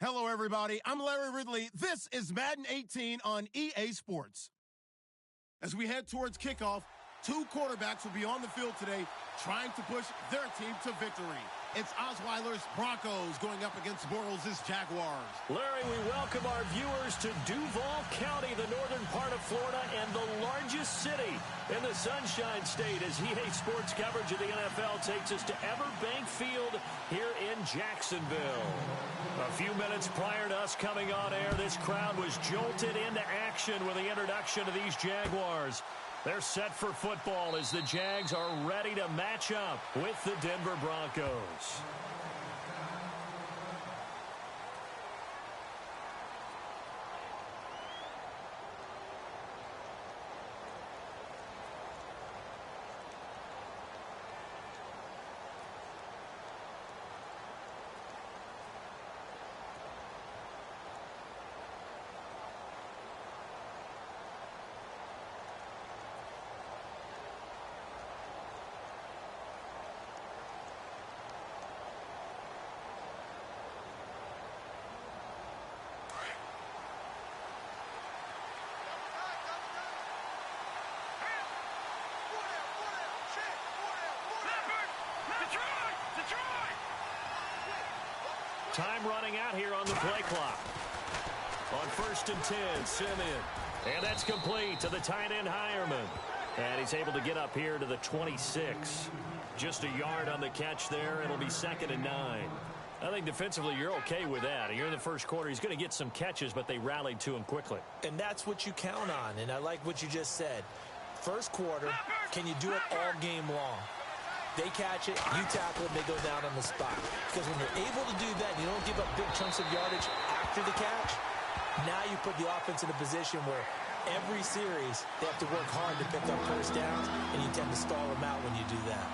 Hello, everybody. I'm Larry Ridley. This is Madden 18 on EA Sports. As we head towards kickoff, two quarterbacks will be on the field today trying to push their team to victory. It's Osweiler's Broncos going up against Bortles' Jaguars. Larry, we welcome our viewers to Duval County, the northern part of Florida, and the largest city in the Sunshine State, as EA Sports coverage of the NFL takes us to Everbank Field here in Jacksonville. A few minutes prior to us coming on air, this crowd was jolted into action with the introduction of these Jaguars. They're set for football as the Jags are ready to match up with the Denver Broncos. Time running out here on the play clock. On 1st and 10, Simeon. And that's complete to the tight end, Hireman. And he's able to get up here to the 26. Just a yard on the catch there. It'll be 2nd and 9. I think defensively you're okay with that. Here in the first quarter, he's going to get some catches, but they rallied to him quickly. And that's what you count on, and I like what you just said. First quarter, can you do it all game long? They catch it, you tackle it, they go down on the spot. Because when you're able to do that, you don't give up big chunks of yardage after the catch, now you put the offense in a position where every series they have to work hard to pick up first downs, and you tend to stall them out when you do that.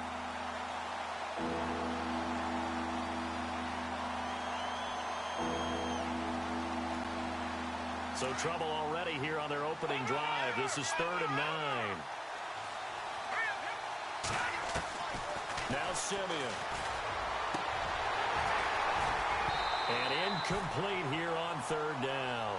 So trouble already here on their opening drive. This is 3rd and 9. Now Simeon. And incomplete here on 3rd down.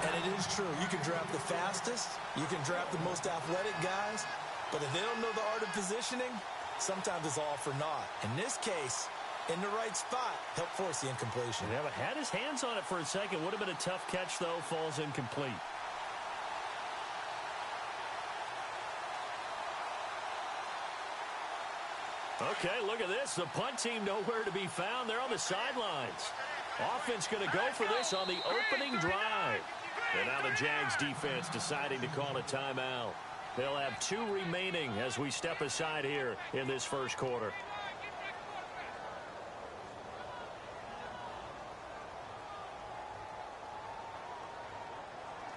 And it is true. You can draft the fastest. You can draft the most athletic guys. But if they don't know the art of positioning, sometimes it's all for naught. In this case, in the right spot, help force the incompletion. Yeah, but had his hands on it for a second. Would have been a tough catch, though. Falls incomplete. Okay, look at this. The punt team nowhere to be found. They're on the sidelines. Offense going to go for this on the opening drive. And now the Jags defense deciding to call a timeout. They'll have 2 remaining as we step aside here in this first quarter.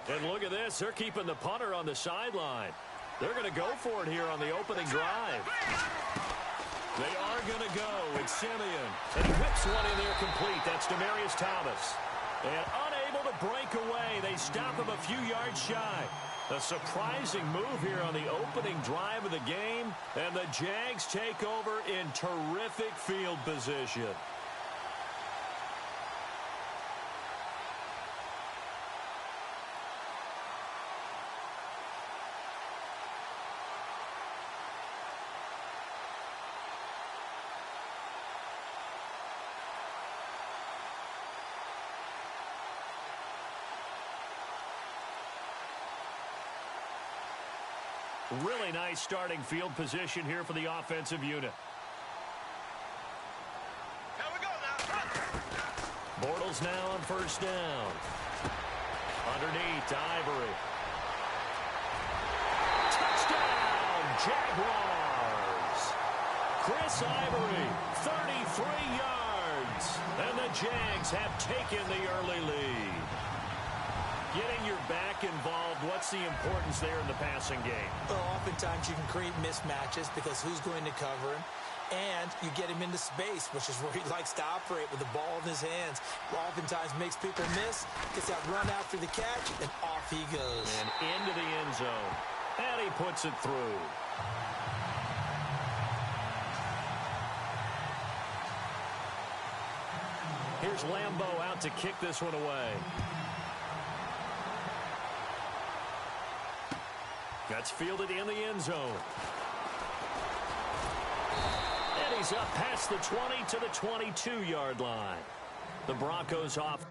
And look at this. They're keeping the punter on the sideline. They're going to go for it here on the opening drive. They are going to go. It's Simeon. And he whips one in there complete. That's Demaryius Thomas. And unable to break away. They stop him a few yards shy. A surprising move here on the opening drive of the game. And the Jags take over in terrific field position. Really nice starting field position here for the offensive unit. Here we go now. Bortles now on 1st down. Underneath to Ivory. Touchdown, Jaguars. Chris Ivory, 33 yards. And the Jags have taken the early lead. Getting your back involved, what's the importance there in the passing game? Well, oftentimes you can create mismatches because who's going to cover him? And you get him into space, which is where he likes to operate with the ball in his hands. Oftentimes makes people miss, gets that run after the catch, and off he goes. And into the end zone. And he puts it through. Here's Lambeau out to kick this one away. That's fielded in the end zone. And he's up past the 20 to the 22-yard line. The Broncos off.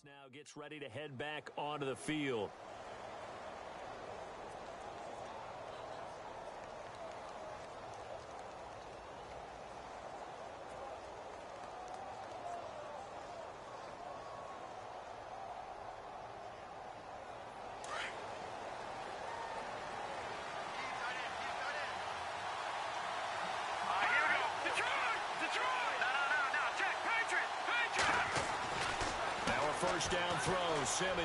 Now gets ready to head back onto the field. First down throw, Simeon.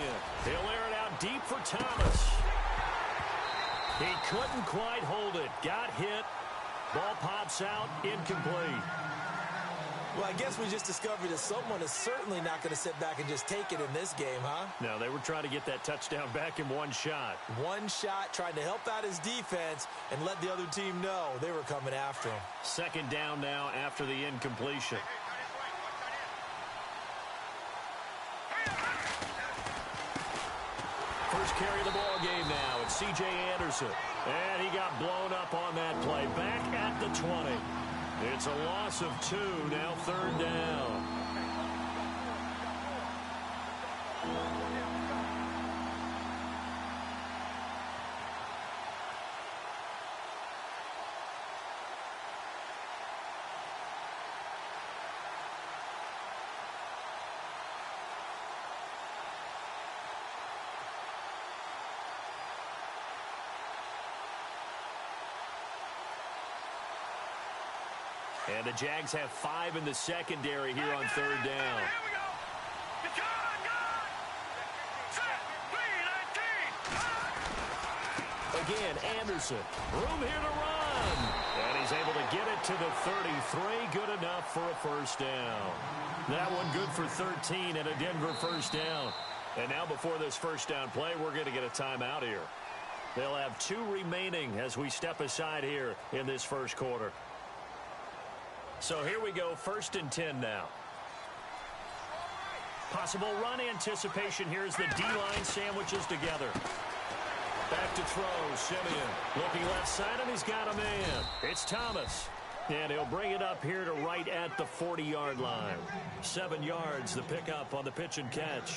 He'll air it out deep for Thomas. He couldn't quite hold it. Got hit. Ball pops out, incomplete. Well, I guess we just discovered that someone is certainly not going to sit back and just take it in this game, huh? No, they were trying to get that touchdown back in one shot. One shot, trying to help out his defense and let the other team know they were coming after him. Second down now after the incompletion. First carry of the ball game now. It's C.J. Anderson. And he got blown up on that play. Back at the 20. It's a loss of 2. Now third down. And the Jags have 5 in the secondary here on third down. Here we go. Again, Anderson. Room here to run. And he's able to get it to the 33. Good enough for a first down. That one good for 13 and a Denver first down. And now before this first down play, we're going to get a timeout here. They'll have 2 remaining as we step aside here in this first quarter. So here we go, 1st and 10 now. Possible run anticipation here as the D-line sandwiches together. Back to throw, Simeon. Looking left side, and he's got a man. It's Thomas. And he'll bring it up here to right at the 40-yard line. 7 yards, the pickup on the pitch and catch.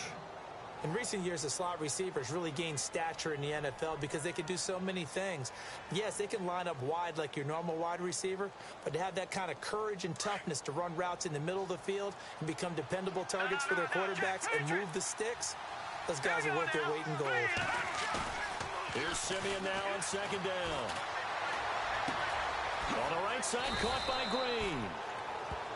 In recent years, the slot receivers really gained stature in the NFL because they can do so many things. Yes, they can line up wide like your normal wide receiver, but to have that kind of courage and toughness to run routes in the middle of the field and become dependable targets for their quarterbacks and move the sticks, those guys are worth their weight in gold. Here's Simeon now on second down. On the right side, caught by Green.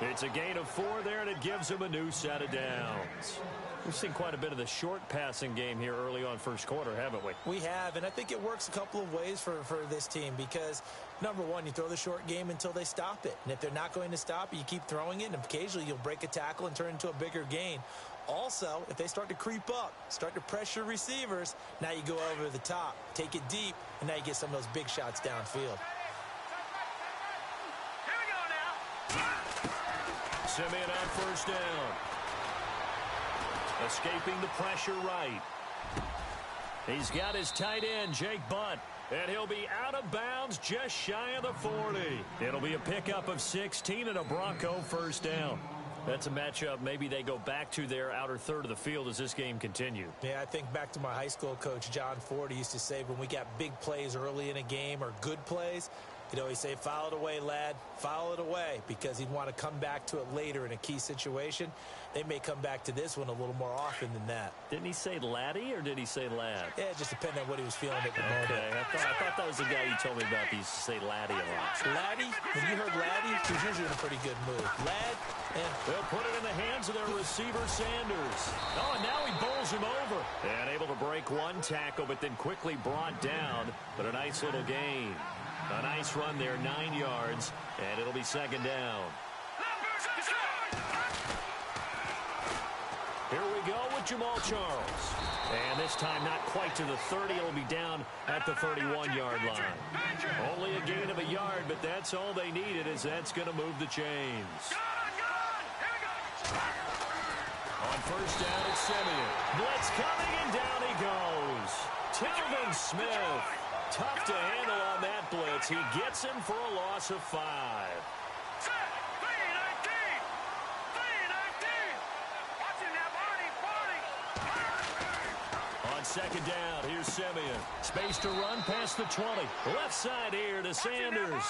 It's a gain of 4 there, and it gives him a new set of downs. We've seen quite a bit of the short passing game here early on first quarter, haven't we? We have, and I think it works a couple of ways for this team because, number one, you throw the short game until they stop it. And if they're not going to stop it, you keep throwing it, and occasionally you'll break a tackle and turn it into a bigger gain. Also, if they start to creep up, start to pressure receivers, now you go over the top, take it deep, and now you get some of those big shots downfield. Here we go now. Simeon on first down. Escaping the pressure right. He's got his tight end, Jake Butt. And he'll be out of bounds just shy of the 40. It'll be a pickup of 16 and a Bronco first down. That's a matchup maybe they go back to their outer third of the field as this game continues. Yeah, I think back to my high school coach, John Ford. He used to say when we got big plays early in a game or good plays, You know, he say, foul it away, lad. Foul it away, because he'd want to come back to it later in a key situation. They may come back to this one a little more often than that. Didn't he say laddie, or did he say lad? Yeah, it just depended on what he was feeling at the moment. Okay, I thought that was the guy you told me about. He used to say laddie a lot. Laddie? When you heard laddie, he was usually in a pretty good mood. Lad? Yeah. They'll put it in the hands of their receiver, Sanders. Oh, and now he bowls him over. And able to break one tackle, but then quickly brought down. But a nice little gain. A nice run there, 9 yards, and it'll be second down. Here we go with Jamal Charles. And this time not quite to the 30. It'll be down at the 31-yard line. Only a gain of a yard, but that's all they needed, as that's going to move the chains. On first down, it's Simeon. Blitz coming, and down he goes. Telvin Smith. Tough to handle on that blitz. He gets him for a loss of 5. On second down, here's Simeon. Space to run past the 20. Left side here to Sanders.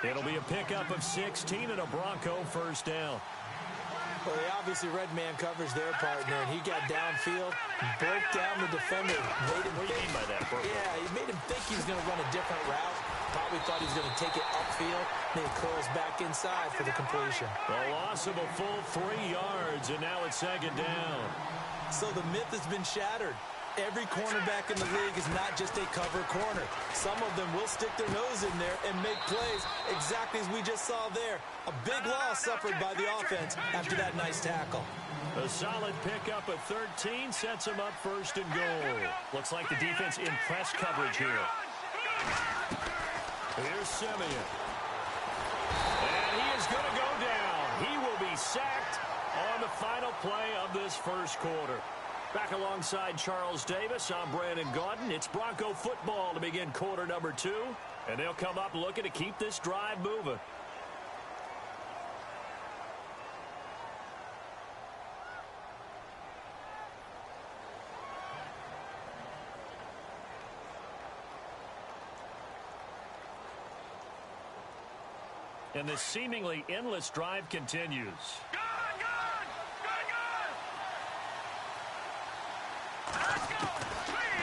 It'll be a pickup of 16 and a Bronco first down. Well, they obviously read man coverage their partner, and he got downfield, broke down the defender, made him What do you mean by that, Brooke? Yeah, he made him think he was going to run a different route. Probably thought he was going to take it upfield. Then he curls back inside for the completion. A loss of a full 3 yards, and now it's second down. So the myth has been shattered. Every cornerback in the league is not just a cover corner. Some of them will stick their nose in there and make plays exactly as we just saw there. A big loss suffered by the offense after that nice tackle. A solid pickup at 13 sets him up first and goal. Looks like the defense in press coverage here. Here's Simeon. And he is going to go down. He will be sacked on the final play of this first quarter. Back alongside Charles Davis, I'm Brandon Gaudin. It's Bronco football to begin quarter number 2. And they'll come up looking to keep this drive moving. And this seemingly endless drive continues.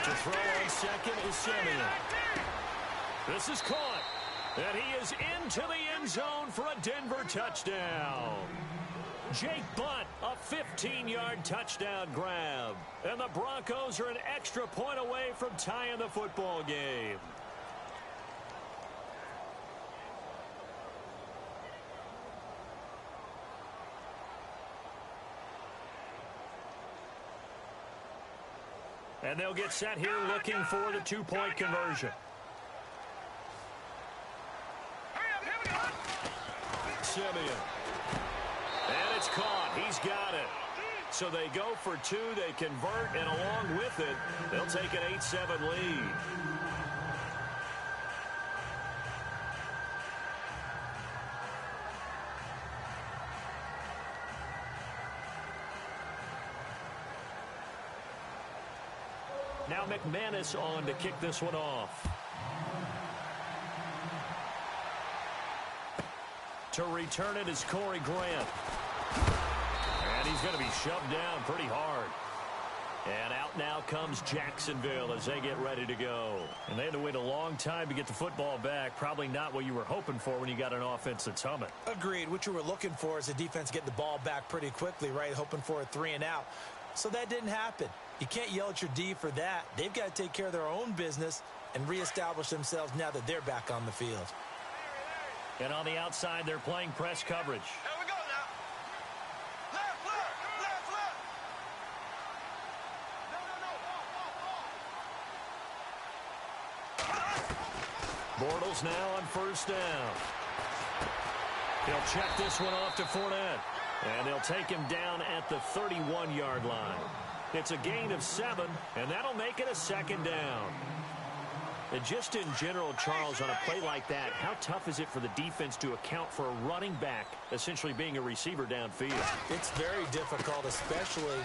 To throw on second is Simeon. This is caught. And he is into the end zone for a Denver touchdown. Jake Butt, a 15-yard touchdown grab. And the Broncos are an extra point away from tying the football game. And they'll get set here looking for the 2-point conversion. Simeon. And it's caught. He's got it. So they go for 2. They convert, and along with it, they'll take an 8-7 lead. Now McManus on to kick this one off. To return it is Corey Grant. And he's going to be shoved down pretty hard. And out now comes Jacksonville as they get ready to go. And they had to wait a long time to get the football back. Probably not what you were hoping for when you got an offense that's humming. Agreed. What you were looking for is the defense getting the ball back pretty quickly, right? Hoping for a 3-and-out. So that didn't happen. You can't yell at your D for that. They've got to take care of their own business and reestablish themselves now that they're back on the field. And on the outside, they're playing press coverage. Here we go now. Left, left, left, left. Bortles now on first down. He'll check this one off to Fournette. And they'll take him down at the 31-yard line. It's a gain of 7, and that'll make it a second down. And just in general, Charles, on a play like that, how tough is it for the defense to account for a running back essentially being a receiver downfield? It's very difficult, especially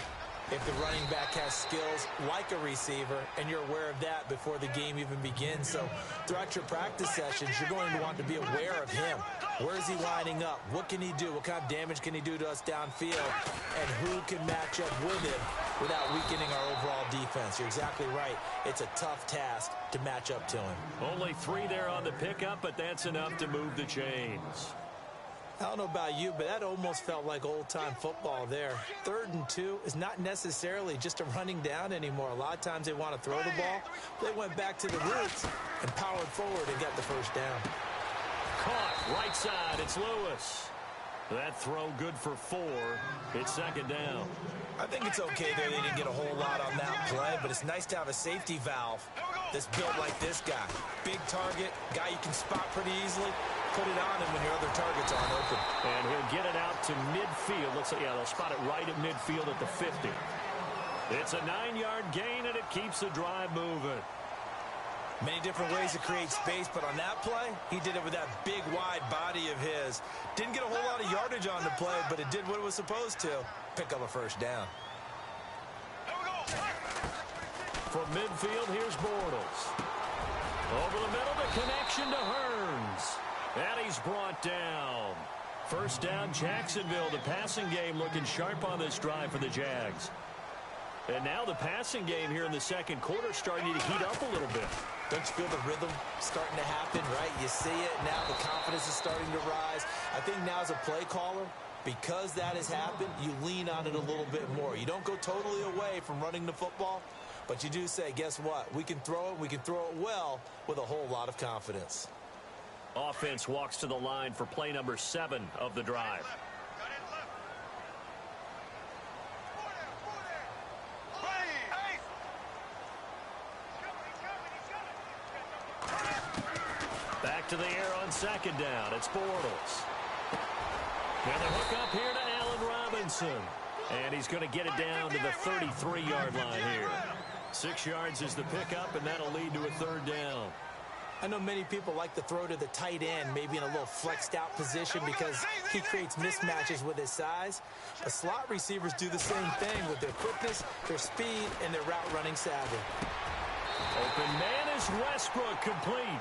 if the running back has skills like a receiver, and you're aware of that before the game even begins. So throughout your practice sessions, you're going to want to be aware of him. Where is he lining up? What can he do? What kind of damage can he do to us downfield? And who can match up with him without weakening our overall defense? You're exactly right. It's a tough task to match up to him. Only 3 there on the pickup, but that's enough to move the chains. I don't know about you, but that almost felt like old-time football there. 3rd and 2 is not necessarily just a running down anymore. A lot of times they want to throw the ball. They went back to the roots and powered forward and got the first down. Caught, right side, it's Lewis. That throw good for 4. It's 2nd down. I think it's okay there they didn't get a whole lot on that play, but it's nice to have a safety valve that's built like this guy. Big target, guy you can spot pretty easily. Put it on him when your other targets aren't open. And he'll get it out to midfield. Looks like, yeah, they'll spot it right at midfield at the 50. It's a 9-yard gain, and it keeps the drive moving. Many different ways to create space, but on that play, he did it with that big, wide body of his. Didn't get a whole lot of yardage on the play, but it did what it was supposed to. Pick up a first down. From midfield, here's Bortles. Over the middle, the connection to Hearns. And he's brought down. First down, Jacksonville. The passing game looking sharp on this drive for the Jags. And now the passing game here in the second quarter starting to heat up a little bit. Don't you feel the rhythm starting to happen, right? You see it now. The confidence is starting to rise. I think now as a play caller, because that has happened, you lean on it a little bit more. You don't go totally away from running the football, but you do say, guess what? We can throw it. We can throw it well with a whole lot of confidence. Offense walks to the line for play number 7 of the drive. Back to the air on 2nd down. It's Bortles. And the hook up here to Allen Robinson. And he's going to get it down to the 33-yard line here. 6 yards is the pickup, and that'll lead to a 3rd down. I know many people like to throw to the tight end, maybe in a little flexed out position because he creates mismatches with his size. But slot receivers do the same thing with their quickness, their speed, and their route running savvy. Open man is Westbrook, complete.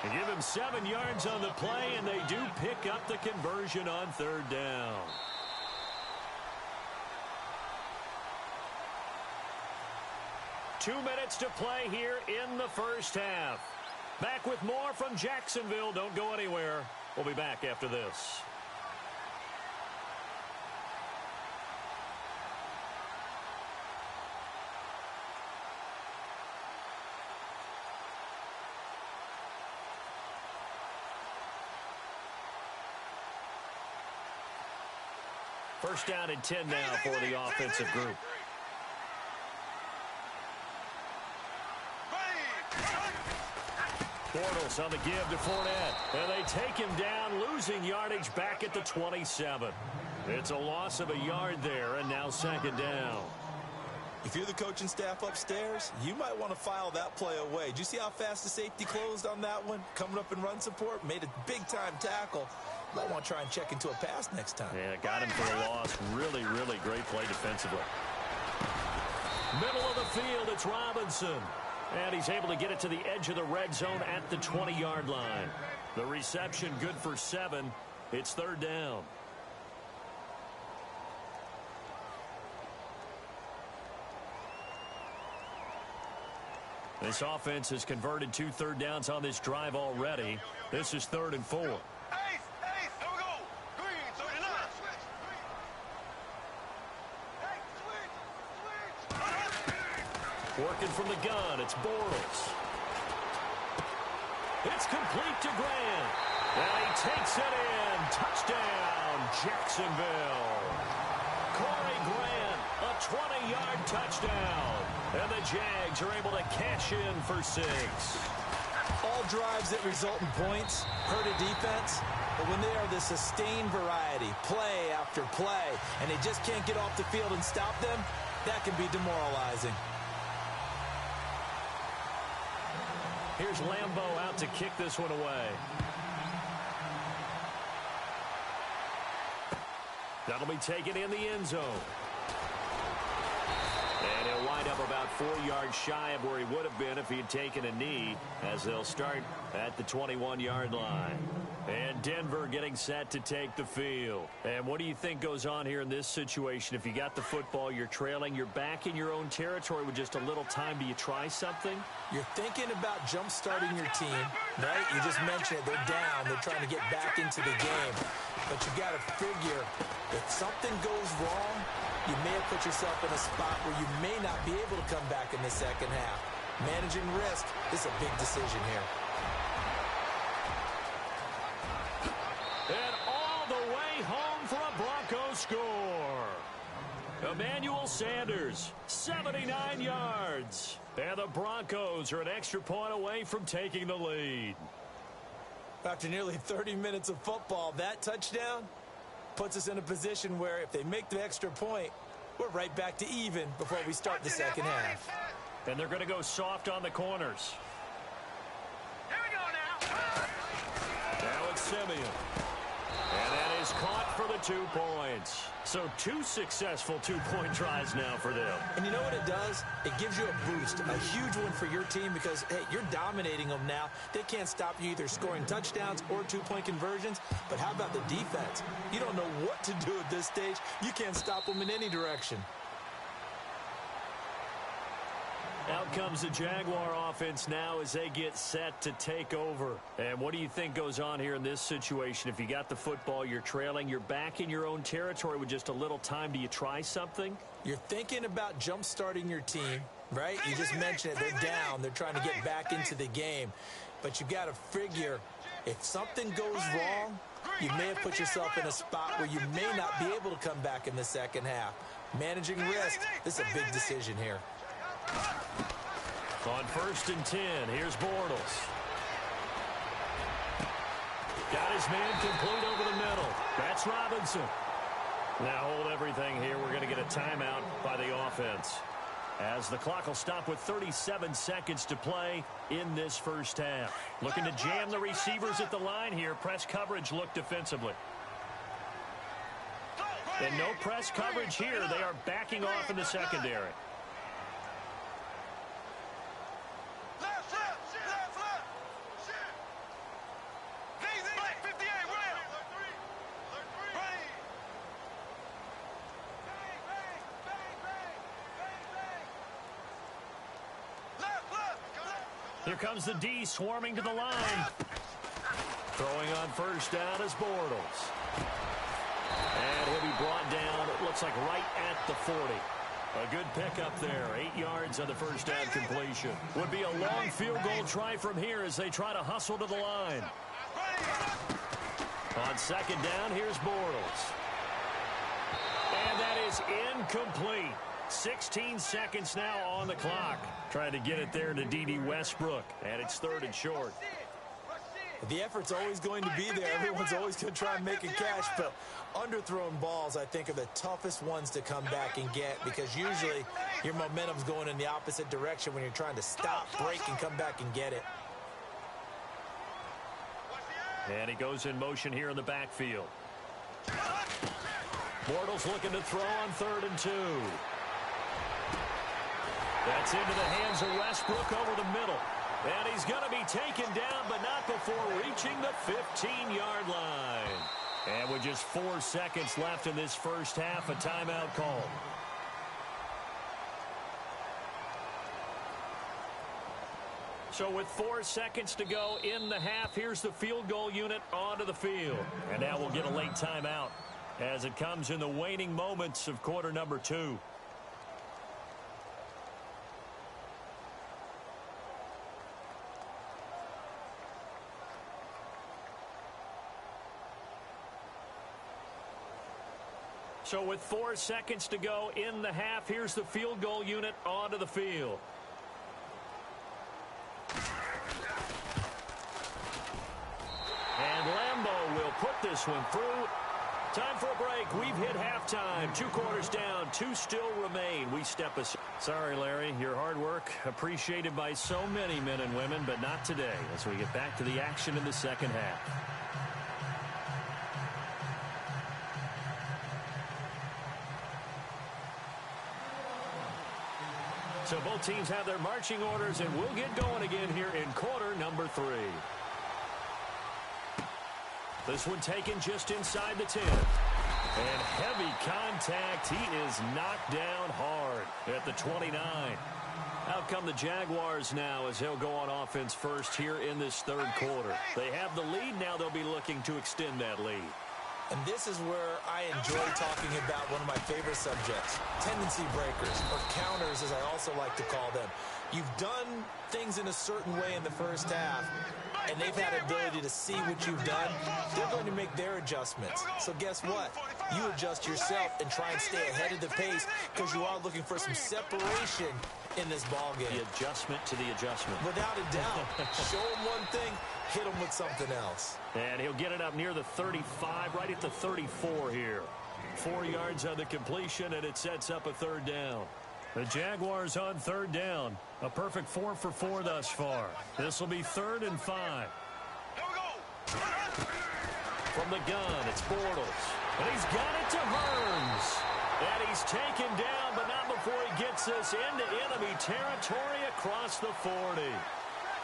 They give him 7 yards on the play, and they do pick up the conversion on 3rd down. Two minutes to play here in the first half. Back with more from Jacksonville. Don't go anywhere. We'll be back after this. First down and 10 now for the offensive group. Bortles on the give to Fournette. And they take him down, losing yardage back at the 27. It's a loss of a yard there, and now 2nd down. If you're the coaching staff upstairs, you might want to file that play away. Did you see how fast the safety closed on that one? Coming up in run support, made a big-time tackle. Might want to try and check into a pass next time. Yeah, got him for a loss. Really, really great play defensively. Middle of the field, it's Robinson. And he's able to get it to the edge of the red zone at the 20-yard line. The reception good for 7. It's 3rd down. This offense has converted 2 third downs on this drive already. This is 3rd and 4. Working from the gun, it's Bortles. It's complete to Grant. And he takes it in. Touchdown, Jacksonville. Corey Grant, a 20-yard touchdown. And the Jags are able to cash in for 6. All drives that result in points hurt a defense, but when they are the sustained variety, play after play, and they just can't get off the field and stop them, that can be demoralizing. Here's Lambeau out to kick this one away. That'll be taken in the end zone. wind up about 4 yards shy of where he would have been if he had taken a knee, as they'll start at the 21-yard line. And Denver getting set to take the field. And what do you think goes on here in this situation? If you got the football, you're trailing, you're back in your own territory with just a little time. Do you try something? You're thinking about jump-starting your team, right? You just mentioned it. They're down. They're trying to get back into the game. But you got to figure, if something goes wrong, you may have put yourself in a spot where you may not be able to come back in the second half. Managing risk is a big decision here. And all the way home for a Broncos score. Emmanuel Sanders, 79 yards. And the Broncos are an extra point away from taking the lead. After nearly 30 minutes of football, that touchdown puts us in a position where if they make the extra point, we're right back to even before we start the second half. And they're going to go soft on the corners. Here we go now. Now it's Simeon. And that is caught for the 2 points. So 2 successful two-point tries now for them. And you know what it does? It gives you a boost, a huge one for your team because, hey, you're dominating them now. They can't stop you either scoring touchdowns or two-point conversions. But how about the defense? You don't know what to do at this stage. You can't stop them in any direction. Out comes the Jaguar offense now as they get set to take over. And what do you think goes on here in this situation? If you got the football, you're trailing, you're back in your own territory with just a little time. Do you try something? You're thinking about jump-starting your team, right? You just mentioned it. They're down. They're trying to get back into the game. But you got to figure, if something goes wrong, you may have put yourself in a spot where you may not be able to come back in the second half. Managing risk, this is a big decision here. On 1st and 10, here's Bortles. Got his man complete over the middle. That's Robinson. Now hold everything here. We're going to get a timeout by the offense, as the clock will stop with 37 seconds to play in this first half. Looking to jam the receivers at the line here. Press coverage look defensively. And no press coverage here. They are backing off in the secondary. Here comes the D swarming to the line. Throwing on 1st down is Bortles. And he'll be brought down, it looks like right at the 40. A good pickup there. 8 yards on the 1st down completion. Would be a long field goal try from here as they try to hustle to the line. On 2nd down, here's Bortles. And that is incomplete. 16 seconds now on the clock. Trying to get it there to D.D. Westbrook. And it's 3rd and short. The effort's always going to be there. Everyone's always going to try and make a catch. But underthrown balls, I think, are the toughest ones to come back and get, because usually your momentum's going in the opposite direction when you're trying to stop, break, and come back and get it. And he goes in motion here in the backfield. Bortles looking to throw on 3rd and 2. That's into the hands of Westbrook over the middle. And he's going to be taken down, but not before reaching the 15-yard line. And with just 4 seconds left in this first half, a timeout call. So with 4 seconds to go in the half, here's the field goal unit onto the field. And now we'll get a late timeout as it comes in the waning moments of quarter number 2. So with 4 seconds to go in the half, here's the field goal unit onto the field. And Lambeau will put this one through. Time for a break. We've hit halftime. 2 quarters down. 2 still remain. We step aside. Sorry, Larry. Your hard work appreciated by so many men and women, but not today as we get back to the action in the second half. So both teams have their marching orders, and we'll get going again here in quarter number 3. This one taken just inside the 10. And heavy contact. He is knocked down hard at the 29. Out come the Jaguars now as they'll go on offense first here in this third quarter. They have the lead. Now they'll be looking to extend that lead. And this is where I enjoy talking about one of my favorite subjects, tendency breakers, or counters as I also like to call them. You've done things in a certain way in the first half, and they've had the ability to see what you've done. They're going to make their adjustments. So guess what? You adjust yourself and try and stay ahead of the pace because you are looking for some separation in this ball game. The adjustment to the adjustment. Without a doubt. Show them one thing, hit them with something else. And he'll get it up near the 35, right at the 34 here. 4 yards on the completion, and it sets up a third down. The Jaguars on third down. A perfect 4 for 4 thus far. This will be 3rd and 5. From the gun, it's Bortles. And he's got it to Hearns. And he's taken down, but not before he gets us into enemy territory across the 40.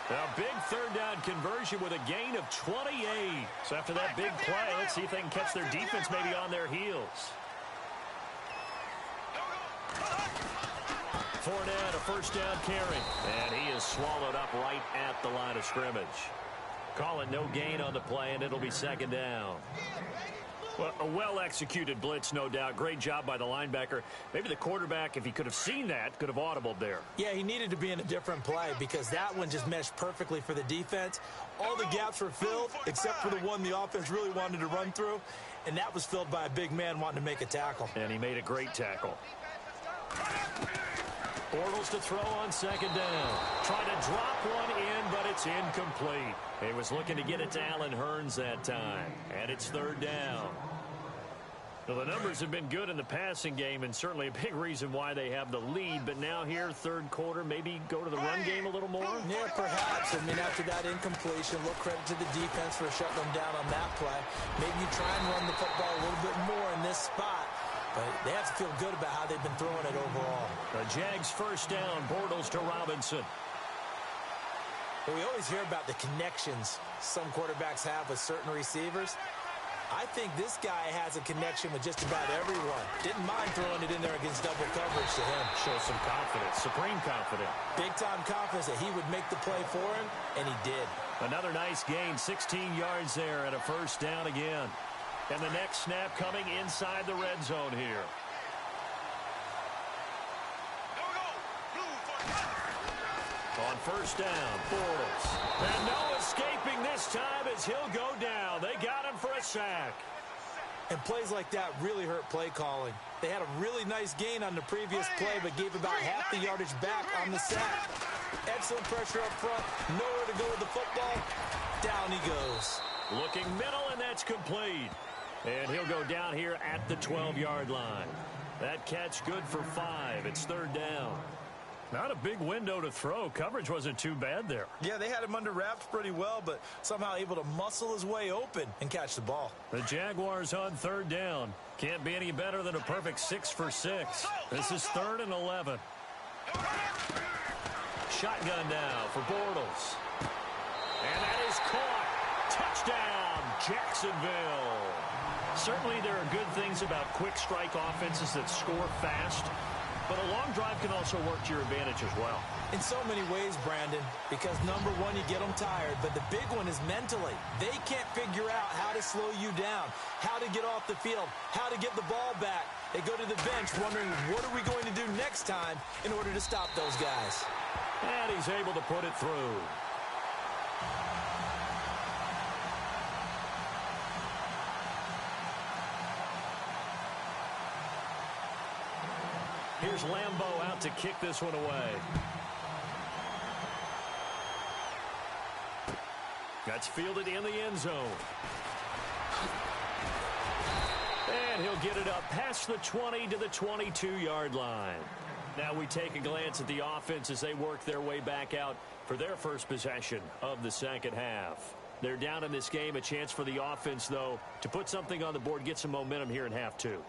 A big third down conversion with a gain of 28. So after that big play, let's see if they can catch their defense maybe on their heels. Fournette, a first down carry. And he is swallowed up right at the line of scrimmage. Call it no gain on the play, and it'll be 2nd down. Well, a well-executed blitz, no doubt. Great job by the linebacker. Maybe the quarterback, if he could have seen that, could have audibled there. Yeah, he needed to be in a different play because that one just meshed perfectly for the defense. All the gaps were filled except for the one the offense really wanted to run through, and that was filled by a big man wanting to make a tackle. And he made a great tackle. Bortles to throw on 2nd down. Trying to drop one in, but it's incomplete. He was looking to get it to Allen Hearns that time. And it's 3rd down. Well, the numbers have been good in the passing game, and certainly a big reason why they have the lead. But now here, third quarter, maybe go to the run game a little more? Yeah, perhaps. I mean, after that incompletion, a little credit to the defense for shutting them down on that play. Maybe you try and run the football a little bit more in this spot. But they have to feel good about how they've been throwing it overall. The Jags first down, Bortles to Robinson. Well, we always hear about the connections some quarterbacks have with certain receivers. I think this guy has a connection with just about everyone. Didn't mind throwing it in there against double coverage to him. Shows some confidence, supreme confidence. Big-time confidence that he would make the play for him, and he did. Another nice gain, 16 yards there, and a first down again. And the next snap coming inside the red zone here. On first down, Bortles. And no escaping this time as he'll go down. They got him for a sack. And plays like that really hurt play calling. They had a really nice gain on the previous play, but gave about half the yardage back on the sack. Excellent pressure up front. Nowhere to go with the football. Down he goes. Looking middle, and that's complete. And he'll go down here at the 12-yard line. That catch good for 5. It's 3rd down. Not a big window to throw. Coverage wasn't too bad there. Yeah, they had him under wraps pretty well, but somehow able to muscle his way open and catch the ball. The Jaguars on 3rd down. Can't be any better than a perfect 6 for 6. This is 3rd and 11. Shotgun now for Bortles. And that is caught. Touchdown, Jacksonville. Certainly there are good things about quick strike offenses that score fast, but a long drive can also work to your advantage as well. In so many ways, Brandon, because number one, you get them tired, but the big one is mentally. They can't figure out how to slow you down, how to get off the field, how to get the ball back. They go to the bench wondering, what are we going to do next time in order to stop those guys? And he's able to put it through. Here's Lambeau out to kick this one away. That's fielded in the end zone. And he'll get it up past the 20 to the 22-yard line. Now we take a glance at the offense as they work their way back out for their first possession of the second half. They're down in this game. A chance for the offense, though, to put something on the board, get some momentum here in half 2.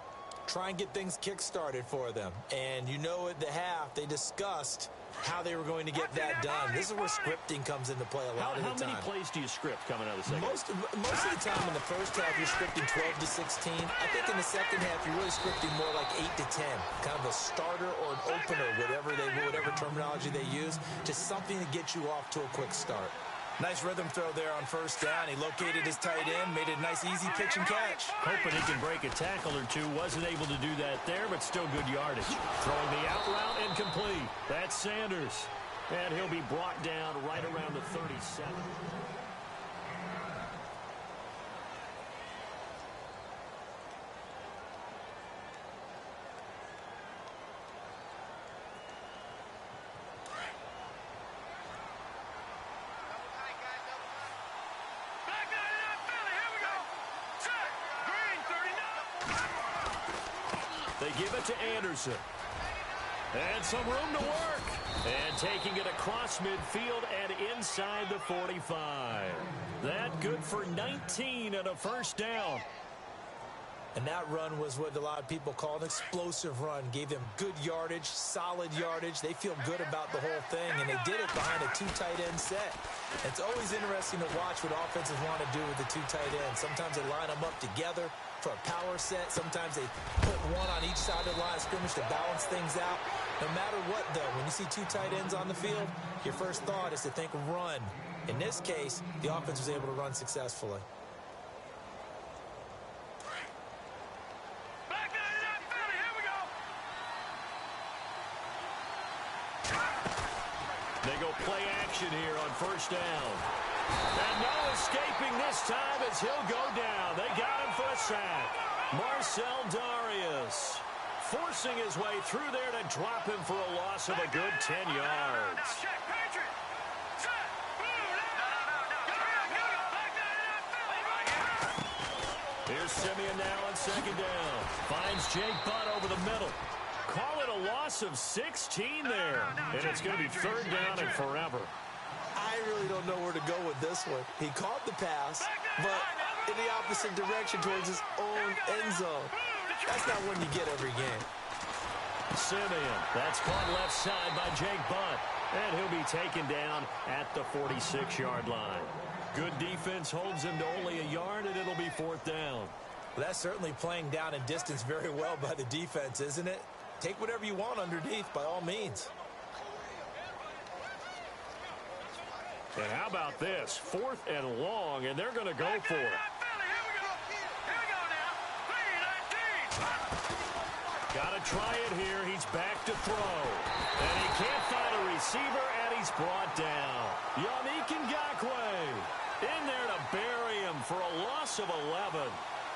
try and get things kick-started for them. And you know at the half, they discussed how they were going to get that done. This is where scripting comes into play a lot of the time. How many plays do you script coming out of the second? Most of the time in the first half, you're scripting 12 to 16. I think in the second half, you're really scripting more like 8 to 10. Kind of a starter or an opener, whatever terminology they use, just something to get you off to a quick start. Nice rhythm throw there on first down. He located his tight end, made it a nice, easy pitch and catch. Hoping he can break a tackle or two. Wasn't able to do that there, but still good yardage. Throwing the out route incomplete. That's Sanders. And he'll be brought down right around the 37. They give it to Anderson. And some room to work. And taking it across midfield and inside the 45. That good for 19 and a first down. And that run was what a lot of people call an explosive run. Gave them good yardage, solid yardage. They feel good about the whole thing, and they did it behind a two tight end set. It's always interesting to watch what offenses want to do with the two tight ends. Sometimes they line them up together for a power set. Sometimes they put one on each side of the line of scrimmage to balance things out. No matter what, though, when you see two tight ends on the field, your first thought is to think run. In this case, the offense was able to run successfully. They go play action here on first down. And no escaping this time as he'll go down. They got him for a sack. Marcel Darius forcing his way through there to drop him for a loss of a good 10 yards. Here's Simeon now on second down. Finds Jake Butt over the middle. Call it a loss of 16 there. And it's going to be third down and forever. I really don't know where to go with this one. He caught the pass, but in the opposite direction towards his own end zone. That's not one you get every game. Simeon, that's caught left side by Jake Butt. And he'll be taken down at the 46-yard line. Good defense holds him to only a yard, and it'll be fourth down. Well, that's certainly playing down in distance very well by the defense, isn't it? Take whatever you want underneath, by all means. And how about this? Fourth and long, and they're going to go for it. Got to try it here. He's back to throw. And he can't find a receiver, and he's brought down. Yannick Ngakoue in there to bury him for a loss of 11.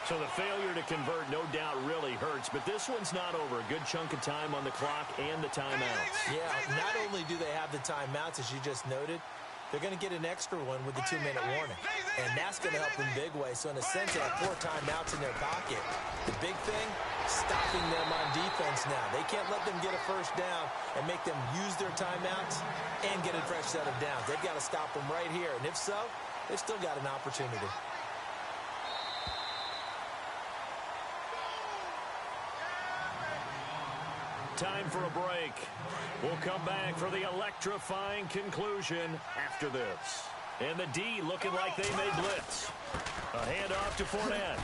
So the failure to convert, no doubt, really hurts. But this one's not over. A good chunk of time on the clock and the timeouts. Yeah, not only do they have the timeouts, as you just noted, they're going to get an extra one with the 2-minute warning. And that's going to help in big way. So in a sense, they have 4 timeouts in their pocket. The big thing, stopping them on defense now. They can't let them get a first down and make them use their timeouts and get a fresh set of downs. They've got to stop them right here. And if so, they've still got an opportunity. Time for a break. We'll come back for the electrifying conclusion after this. And the D looking like they may blitz. A handoff to Fournette.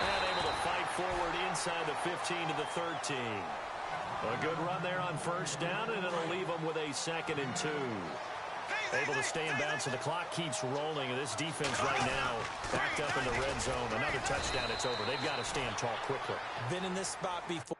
And able to fight forward inside the 15 to the 13. A good run there on first down, and it'll leave them with a 2nd and 2. Able to stay in bounds, and the clock keeps rolling. And this defense right now backed up in the red zone. Another touchdown, it's over. They've got to stand tall quickly. Been in this spot before.